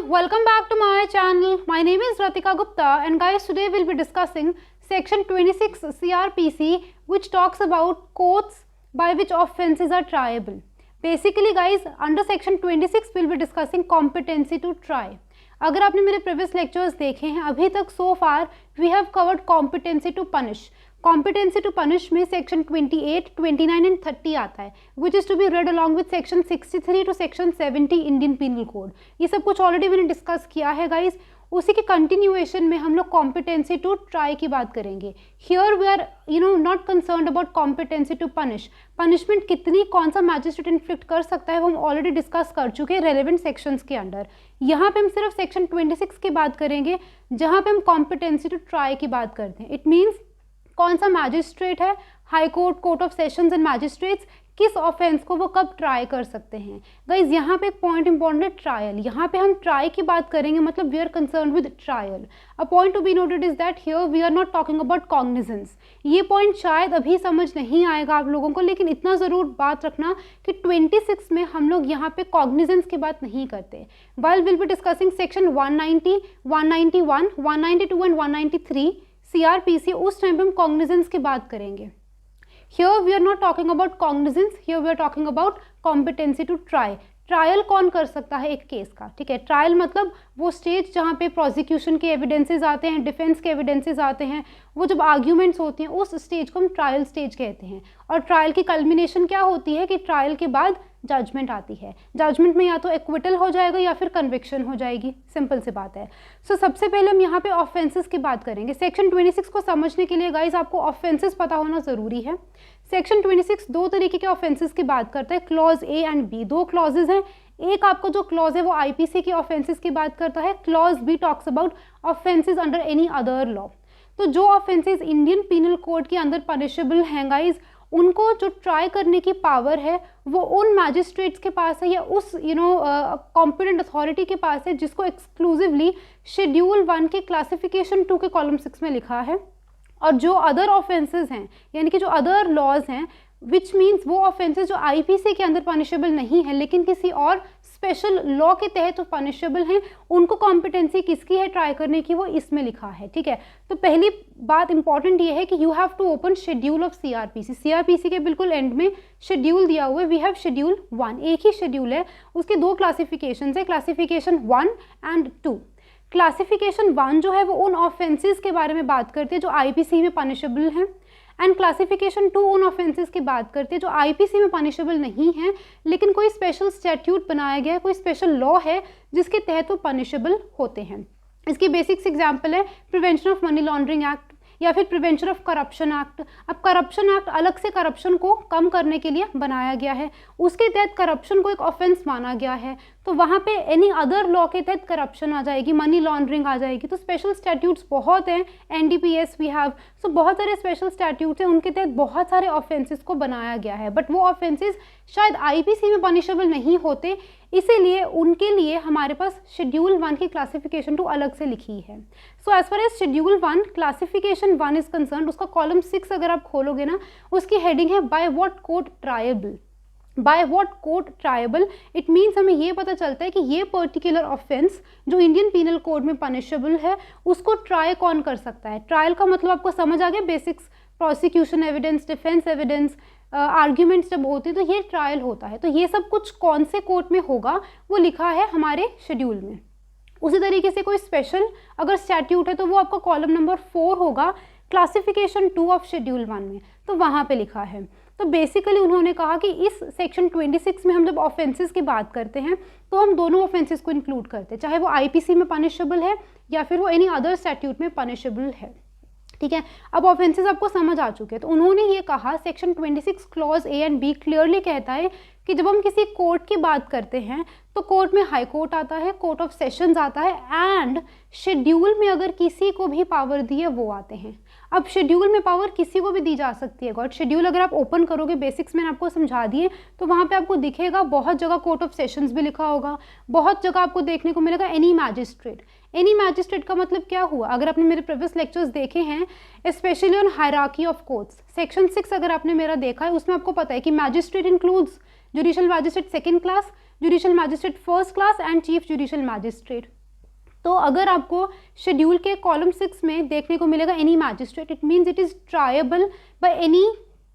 welcome back to my channel. My name is Ratika Gupta and guys, today we'll be discussing section 26 CRPC which talks about courts by which offences are triable. Basically guys, under section 26 we'll be discussing competency to try. अगर आपने मेरे previous lectures देखे हैं अभी तक so far we have covered competency to punish. Competency to punish में section 28, 29 and 30 आता है which is to be read along with section 63 to section 70 Indian penal code. ये सब कुछ ऑलरेडी मैंने डिस्कस किया है गाइज. उसी के कंटिन्यूएशन में हम लोग कॉम्पिटेंसी टू ट्राई की बात करेंगे. Here we are not concerned about competency to punish. Punishment कितनी कौन सा मैजिस्ट्रेट इन्फ्लिक्ट कर सकता है वो हम ऑलरेडी डिस्कस कर चुके हैं रेलेवेंट सेक्शंस के अंडर. यहाँ पे हम सिर्फ सेक्शन 26 की बात करेंगे जहाँ पे हम कॉम्पिटेंसी टू ट्राई की बात करते हैं. इट मीन्स कौन सा मैजिस्ट्रेट है, high court, court of sessions and magistrates किस ऑफेंस को वो कब ट्राई कर सकते हैं. गाइज यहाँ पे एक पॉइंट इंपॉर्टेंट है, ट्रायल. यहाँ पे हम ट्राई की बात करेंगे मतलब we are concern with trial. A point to be noted is that here we are not talking about cognizance. ये पॉइंट शायद अभी समझ नहीं आएगा आप लोगों को, लेकिन इतना ज़रूर बात रखना कि 26 में हम लोग यहाँ पे कॉग्निजेंस की बात नहीं करते. While will be discussing section 190, 191, 192 and 193 CRPC, उस टाइम पे हम कॉग्निजेंस की बात करेंगे. Here we are not talking about cognizance, here we are talking about competency to try. Trial कौन कर सकता है एक केस का, ठीक है. ट्रायल मतलब वो स्टेज जहाँ पे प्रोसिक्यूशन के एविडेंसेस आते हैं, डिफेंस के एविडेंसेस आते हैं, वो जब आर्ग्यूमेंट्स होती हैं उस स्टेज को हम ट्रायल स्टेज कहते हैं. और ट्रायल की कल्मिनेशन क्या होती है कि ट्रायल के बाद जजमेंट आती है. जजमेंट में या तो एक्विटल हो जाएगा या फिर कन्विक्शन हो जाएगी. सिंपल सी बात है. सो सबसे पहले हम यहाँ पे ऑफेंसेस की बात करेंगे. सेक्शन 26 को समझने के लिए गाइज आपको ऑफेंसेस पता होना ज़रूरी है. सेक्शन 26 दो तरीके के ऑफेंसेस की बात करता है, क्लॉज ए एंड बी. दो क्लॉजेज हैं. एक आपको जो क्लॉज है वो आईपीसी की ऑफेंसेस की बात करता है. Clause B talks about offences under any other law. तो जो ऑफेंसेस इंडियन पीनल कोड के अंदर पनिशेबल हैं गाइज, उनको जो ट्राई करने की पावर है वो उन मैजिस्ट्रेट्स के पास है या उस कॉम्पिटेंट अथॉरिटी के पास है जिसको एक्सक्लूसिवली शेड्यूल 1 के क्लासिफिकेशन 2 के कॉलम 6 में लिखा है. और जो अदर ऑफेंसेस हैं यानी कि जो अदर लॉज हैं विच मीन्स वो ऑफेंसेस जो आईपीसी के अंदर पनिशेबल नहीं है लेकिन किसी और स्पेशल लॉ के तहत तो पनिशेबल हैं, उनको कॉम्पिटेंसी किसकी है ट्राई करने की वो इसमें लिखा है. ठीक है. तो पहली बात इंपॉर्टेंट ये है कि you have to open schedule of CrPC. CrPC के बिल्कुल एंड में शेड्यूल दिया हुआ है. वी हैव शेड्यूल 1, एक ही शेड्यूल है, उसके दो क्लासिफिकेशन है, क्लासिफिकेशन 1 एंड 2. क्लासिफिकेशन 1 जो है वो उन ऑफेंसेस के बारे में बात करती है जो आईपीसी में पनिशेबल हैं, एंड क्लासिफिकेशन 2 उन ऑफेंसेस की बात करती है जो आईपीसी में पनिशेबल नहीं है लेकिन कोई स्पेशल स्टैट्यूट बनाया गया है, कोई स्पेशल लॉ है जिसके तहत वो पनिशेबल होते हैं. इसकी बेसिक्स एग्जांपल है prevention of money laundering act या फिर प्रिवेंशन ऑफ करप्शन एक्ट. अब करप्शन एक्ट अलग से करप्शन को कम करने के लिए बनाया गया है, उसके तहत करप्शन को एक ऑफेंस माना गया है, तो वहाँ पे एनी अदर लॉ के तहत करप्शन आ जाएगी, मनी लॉन्ड्रिंग आ जाएगी. तो स्पेशल स्टैट्यूट्स बहुत हैं, एनडीपीएस वी हैव, सो बहुत सारे स्पेशल स्टैट्यूट्स हैं, उनके तहत बहुत सारे ऑफेंसेस को बनाया गया है. बट वो ऑफेंसेस शायद आईपीसी में पनिशेबल नहीं होते, इसीलिए उनके लिए हमारे पास शेड्यूल 1 की क्लासिफिकेशन 2 अलग से लिखी है. So as far as schedule 1 classification 1 is concern, उसका कॉलम 6 अगर आप खोलोगे ना उसकी हेडिंग है by what court triable. By what court triable it means हमें ये पता चलता है कि ये पर्टिकुलर ऑफेंस जो इंडियन पीनल कोड में पनिशेबल है उसको ट्राई कौन कर सकता है. ट्रायल का मतलब आपको समझ आ गया, basics, prosecution evidence, defence evidence, arguments जब होते हैं तो ये ट्रायल होता है. तो ये सब कुछ कौन से कोर्ट में होगा वो लिखा है हमारे शेड्यूल में. उसी तरीके से कोई स्पेशल अगर स्टैट्यूट है तो वो आपका कॉलम नंबर 4 होगा क्लासिफिकेशन 2 ऑफ शेड्यूल 1 में, तो वहाँ पे लिखा है. तो बेसिकली उन्होंने कहा कि इस सेक्शन 26 में हम जब ऑफेंसेस की बात करते हैं तो हम दोनों ऑफेंसेस को इंक्लूड करते हैं, चाहे वो आईपीसी में पनिशेबल है या फिर वो एनी अदर स्टैट्यूट में पनिशेबल है. ठीक है. अब ऑफेंसेस आपको समझ आ चुके हैं. तो उन्होंने ये कहा section 26 clause A and be clearly कहता है कि जब हम किसी कोर्ट की बात करते हैं तो कोर्ट में हाई कोर्ट आता है, कोर्ट ऑफ सेशंस आता है, एंड शेड्यूल में अगर किसी को भी पावर दी है वो आते हैं. अब शेड्यूल में पावर किसी को भी दी जा सकती है. गॉड शेड्यूल अगर आप ओपन करोगे, बेसिक्स मैंने आपको समझा दिए, तो वहाँ पे आपको दिखेगा बहुत जगह कोर्ट ऑफ सेशंस भी लिखा होगा, बहुत जगह आपको देखने को मिलेगा एनी मैजिस्ट्रेट. एनी मैजिस्ट्रेट का मतलब क्या हुआ, अगर आपने मेरे प्रीवियस लेक्चर्स देखे हैं specially on hierarchy of courts, section 6 अगर आपने मेरा देखा है उसमें आपको पता है कि magistrate includes judicial magistrate second class, judicial magistrate first class and chief judicial magistrate. तो अगर आपको शेड्यूल के कॉलम 6 में देखने को मिलेगा any magistrate, it means it is tribal by any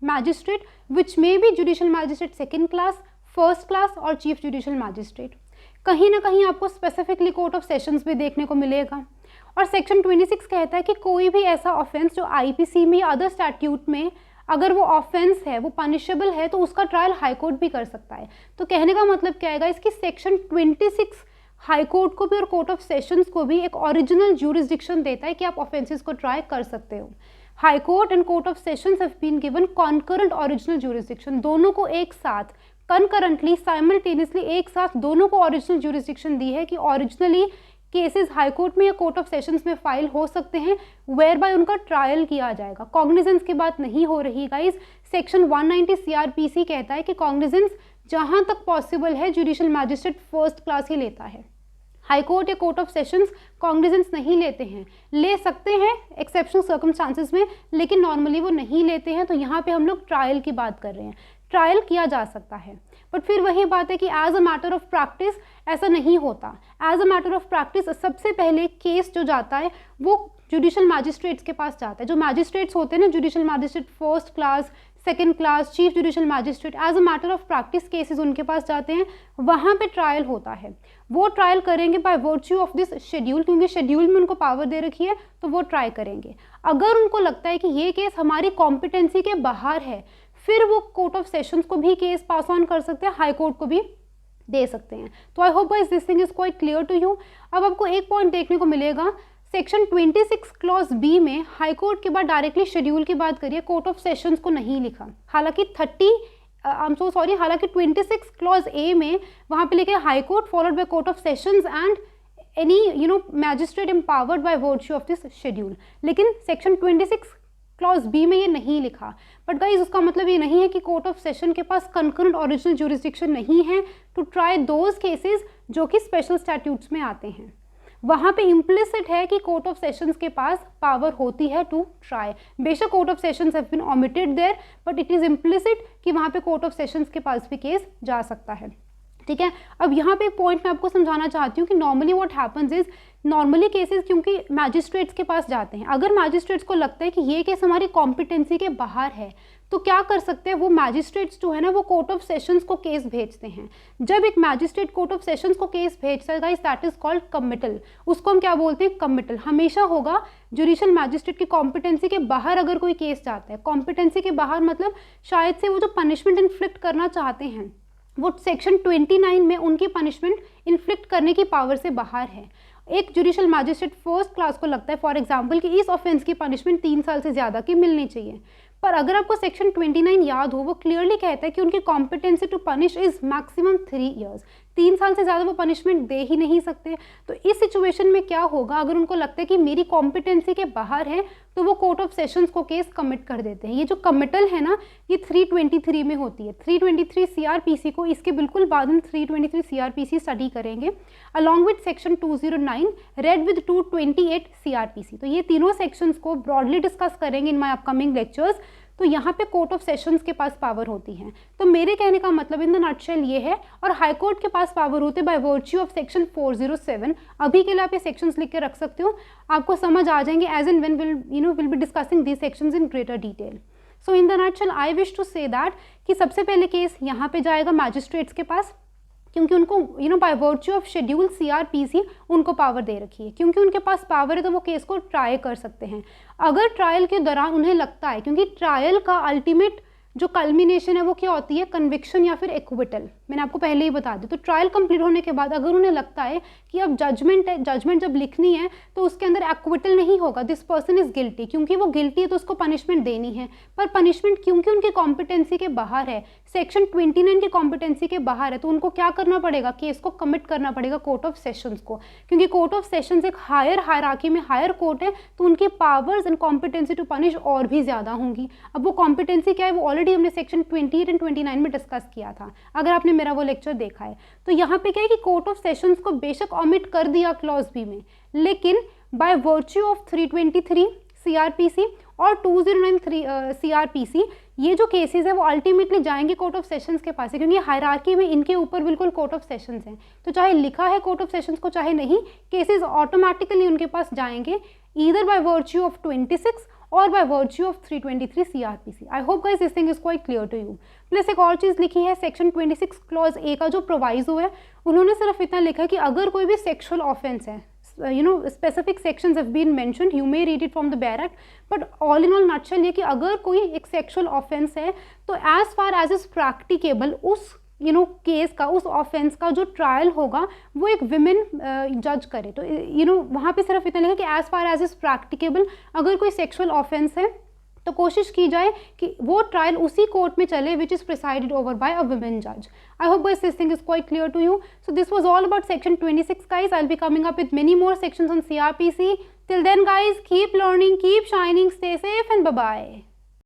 magistrate which may be judicial magistrate second class, first class और chief judicial magistrate. कहीं ना कहीं आपको स्पेसिफिकली कोर्ट ऑफ सेशंस भी देखने को मिलेगा। और सेक्शन 26 कहता है कि कोई भी ऐसा ऑफेंस जो आईपीसी में या अदर स्टैट्यूट में अगर वो ऑफेंस है, वो पनिशेबल है, तो उसका ट्रायल हाई कोर्ट भी कर सकता है। तो कहने का मतलब क्या है इसकी सेक्शन 26 हाई कोर्ट को भी और कोर्ट ऑफ सेशंस को भी एक ओरिजिनल ज्यूरिसडिक्शन देता है कि आप ऑफेंसेस को ट्राई कर सकते हो। High court and court of sessions have been given concurrent original jurisdiction, दोनों को एक साथ कंकरेंटली साइमल्टेनियसली एक साथ दोनों को ओरिजिनल ज्यूरिसडिक्शन दी है कि ओरिजिनली केसेस हाई कोर्ट में या कोर्ट ऑफ सेशंस में फाइल हो सकते हैं, वेयर बाय उनका ट्रायल किया जाएगा। कॉग्निजेंस की बात नहीं हो रही गाइस। सेक्शन 190 सीआरपीसी कहता है कि कॉग्निजेंस जहां तक पॉसिबल है जुडिशियल मैजिस्ट्रेट फर्स्ट क्लास ही लेता है। हाई कोर्ट या कोर्ट ऑफ सेशंस कॉग्निजेंस नहीं लेते हैं, ले सकते हैं एक्सेप्शनल सर्कमस्टांसेस में, लेकिन नॉर्मली वो नहीं लेते हैं। तो यहाँ पे हम लोग ट्रायल की बात कर रहे हैं, ट्रायल किया जा सकता है। बट फिर वही बात है कि as a matter of practice ऐसा नहीं होता। As a matter of practice सबसे पहले केस जो जाता है वो जुडिशियल मैजिस्ट्रेट्स के पास जाता है। जो मैजिस्ट्रेट्स होते हैं ना, judicial magistrate first class, second class, chief judicial magistrate, as a matter of practice cases उनके पास जाते हैं, वहाँ पे ट्रायल होता है। वो ट्रायल करेंगे bye virtue of this schedule, क्योंकि शेड्यूल में उनको पावर दे रखी है, तो वो ट्राई करेंगे। अगर उनको लगता है कि ये केस हमारी कॉम्पिटेंसी के बाहर है, फिर वो कोर्ट ऑफ सेशंस को भी केस पास ऑन कर सकते हैं, हाई कोर्ट को भी दे सकते हैं। तो I hope this thing is quite clear to you. अब आपको एक पॉइंट देखने को मिलेगा, सेक्शन 26 क्लॉज बी में हाई कोर्ट के बाद डायरेक्टली शेड्यूल की बात करिए, कोर्ट ऑफ सेशंस को नहीं लिखा। हालांकि 26 क्लॉज ए में वहाँ पे लिखे high court followed by court of sessions and any magistrate empowered bye virtue of this schedule, लेकिन सेक्शन 26 क्लॉज बी में ये नहीं लिखा। बट गाइज उसका मतलब ये नहीं है कि कोर्ट ऑफ सेशन के पास कंकरेंट ओरिजिनल ज्यूरिसडिक्शन नहीं है टू ट्राई दोज केसेस जो कि स्पेशल स्टैट्यूट्स में आते हैं। वहाँ पे इम्प्लिसिट है कि कोर्ट ऑफ सेशंस के पास पावर होती है टू ट्राई। बेशक court of sessions have been omitted there, but it is implicit कि वहाँ पे कोर्ट ऑफ सेशंस के पास भी केस जा सकता है। ठीक है, अब यहाँ पे एक पॉइंट मैं आपको समझाना चाहती हूँ कि normally what happens is, normally cases क्योंकि मैजिस्ट्रेट्स के पास जाते हैं, अगर मैजिस्ट्रेट्स को लगता है कि ये केस हमारी कॉम्पिटेंसी के बाहर है, तो क्या कर सकते हैं वो मैजिस्ट्रेट्स जो है ना, वो कोर्ट ऑफ सेशंस को केस भेजते हैं। जब एक मैजिस्ट्रेट कोर्ट ऑफ सेशंस को केस भेजता है guys, that is called committal. उसको हम क्या बोलते हैं, कमिटल। हमेशा होगा जुडिशियल मैजिस्ट्रेट की कॉम्पिटेंसी के बाहर अगर कोई केस जाता है। कॉम्पिटेंसी के बाहर मतलब शायद से वो जो पनिशमेंट इन्फ्लिक्ट करना चाहते हैं वो सेक्शन 29 में उनकी पनिशमेंट इन्फ्लिक्ट करने की पावर से बाहर है। एक जुडिशियल मैजिस्ट्रेट फर्स्ट क्लास को लगता है फॉर एग्जांपल कि इस ऑफेंस की पनिशमेंट 3 साल से ज़्यादा की मिलनी चाहिए, पर अगर आपको सेक्शन 29 याद हो, वो क्लियरली कहता है कि उनकी competency to punish is maximum 3 years. 3 साल से ज़्यादा वो पनिशमेंट दे ही नहीं सकते। तो इस सिचुएशन में क्या होगा, अगर उनको लगता है कि मेरी कॉम्पिटेंसी के बाहर है, तो वो कोर्ट ऑफ सेशंस को केस कमिट कर देते हैं। ये जो कमिटल है ना, ये 323 में होती है। 323 सीआरपीसी को, इसके बिल्कुल बाद हम 323 सीआरपीसी स्टडी करेंगे along with section 209 read with 228 CrPC. तो ये तीनों सेक्शंस को ब्रॉडली डिस्कस करेंगे इन माय अपकमिंग लेक्चर्स। तो यहाँ पे कोर्ट ऑफ सेशंस के पास पावर होती है। तो मेरे कहने का मतलब इन द नटशेल ये है, और हाई कोर्ट के पास पावर होते बाय वर्च्यू ऑफ सेक्शन 407। अभी के लिए आप ये सेक्शंस लिख के रख सकते हो, आपको समझ आ जाएंगे as and when will be discussing these sections in greater detail. So in the nutshell I wish to say that कि सबसे पहले केस यहाँ पे जाएगा मैजिस्ट्रेट्स के पास, क्योंकि उनको bye virtue of schedule CrPC उनको पावर दे रखी है। क्योंकि उनके पास पावर है तो वो केस को ट्राई कर सकते हैं। अगर ट्रायल के दौरान उन्हें लगता है, क्योंकि ट्रायल का अल्टीमेट जो कल्मिनेशन है वो क्या होती है, कन्विक्शन या फिर एक्विटल। मैंने आपको पहले ही बता दी। तो ट्रायल कंप्लीट होने के बाद अगर उन्हें लगता है कि अब जजमेंट है, जजमेंट जब लिखनी है तो उसके अंदर एक्विटल नहीं होगा, दिस पर्सन इज गिल्टी, क्योंकि वो गिल्टी है तो उसको पनिशमेंट देनी है। पर पनिशमेंट क्योंकि उनकी कॉम्पिटेंसी के बाहर है, सेक्शन 29 की कॉम्पिटेंसी के बाहर है, तो उनको क्या करना पड़ेगा, केस को कमिट करना पड़ेगा कोर्ट ऑफ सेशंस को। क्योंकि कोर्ट ऑफ सेशंस एक हायर हायरार्की में हायर कोर्ट है, तो उनकी powers and competency to punish और भी ज़्यादा होंगी। अब वो कॉम्पिटेंसी क्या है, वो ऑलरेडी हमने सेक्शन 28 एंड 29 में डिस्कस किया था, अगर आपने मेरा वो लेक्चर देखा है। तो यहाँ पे क्या है कि कोर्ट ऑफ सेशंस को बेशक ऑमिट कर दिया क्लॉज बी में, लेकिन बाय वर्च्यू ऑफ 323 सीआरपीसी और 209 सीआरपीसी ये जो केसेस है वो अल्टीमेटली जाएंगे कोर्ट ऑफ सेशंस के पास है, क्योंकि हायरार्की में इनके ऊपर बिल्कुल कोर्ट ऑफ सेशंस हैं। तो चाहे लिखा है कोर्ट ऑफ सेशंस को चाहे नहीं, केसेस ऑटोमेटिकली उनके पास जाएंगे, ईदर बाय वर्च्यू ऑफ 26 और by virtue of 323 CRPC। I hope guys this thing is quite clear to you. Plus एक और चीज़ लिखी है, सेक्शन 26 क्लॉज ए का जो प्रोवाइजो है, उन्होंने सिर्फ इतना लिखा है कि अगर कोई भी सेक्सुअल ऑफेंस है, specific sections have been mentioned, you may read it from the bare act, but all in all nutshell ये कि अगर कोई एक सेक्सुअल ऑफेंस है तो as far as is practicable उस केस का, उस ऑफेंस का जो ट्रायल होगा वो एक विमेन जज करे। तो वहाँ पे सिर्फ इतना लिखा कि as far as is practicable अगर कोई सेक्सुअल ऑफेंस है तो कोशिश की जाए कि वो ट्रायल उसी कोर्ट में चले which is presided over by a women जज। I hope guys this thing is quite clear to you. So this was all about section 26 guys. I'll be coming up with many more sections on CRPC. Till then guys, keep learning, keep shining, stay safe and bye bye.